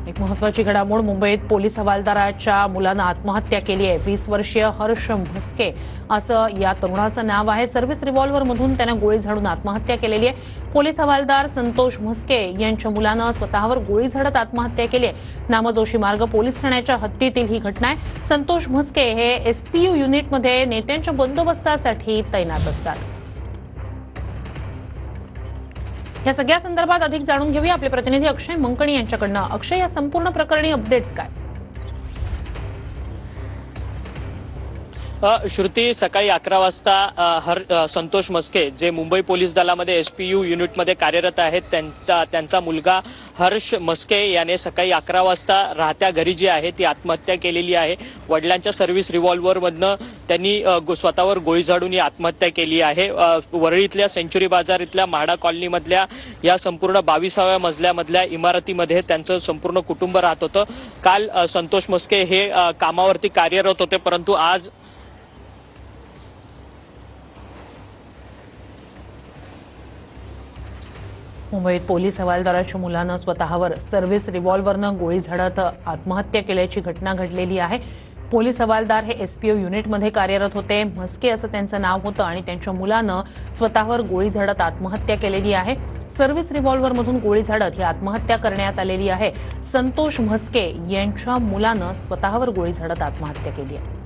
एक महत्त्वाची घडामोड मुंबईत पोलीस हवालदाराच्या मुलानं आत्महत्या केली आहे। 20 वर्षीय हर्ष म्हस्के असं या तरुणाचं नाव आहे। सर्व्हिस रिव्हॉल्व्हरमधून त्याने गोळी झाडून आत्महत्या केलेली आहे। पोलीस हवालदार संतोष म्हस्के यांच्या मुलानं स्वतःवर गोळी झाडत आत्महत्या केली आहे। नामजोशी मार्ग पोलीस ठाण्याच्या हद्दीतील ही घटना आहे। संतोष म्हस्के हे एसपीयू युनिटमध्ये नेत्यांच्या बंदोबस्तासाठी तैनात असतात। या सगळ्या संदर्भात अधिक जाणून घेऊया आपले प्रतिनिधी अक्षय मंकणी यांच्याकडून। अक्षय, या संपूर्ण प्रकरणी अपडेट्स काय? श्रुती, सकाळी 11 वाजता संतोष म्हस्के जे मुंबई पोलीस दलामध्ये एसपीयू युनिटमध्ये कार्यरत आहेत त्यांचा मुलगा हर्ष म्हस्के याने सकाळी 11 वाजता राहत्या घरी जी आहे ती आत्महत्या केलेली आहे। वडिलांच्या सर्व्हिस रिव्हॉल्व्हरमधनं त्यांनी स्वतःवर गोळी झाडून ही आत्महत्या केली आहे। वरळीतल्या सेंचुरी बाजार इथल्या म्हाडा कॉलनीमधल्या या संपूर्ण 22व्या मजल्यामधल्या इमारतीमध्ये त्यांचं संपूर्ण कुटुंब राहत होतं। काल संतोष म्हस्के हे कामावरती कार्यरत होते, परंतु आज मुंबईत पोलीस हवालदाराच्या मुलानं स्वतःवर सर्व्हिस रिव्हॉल्व्हरनं गोळी झाडत आत्महत्या केल्याची घटना घडलेली आहे। पोलीस हवालदार हे एसपीओ युनिटमध्ये कार्यरत होते। म्हस्के असं त्यांचं नाव होतं आणि त्यांच्या मुलानं स्वतःवर गोळी झाडत आत्महत्या केलेली आहे। सर्व्हिस रिव्हॉल्व्हरमधून गोळी झाडत ही आत्महत्या करण्यात आलेली आहे। संतोष म्हस्के यांच्या मुलानं स्वतःवर गोळी झाडत आत्महत्या केली आहे।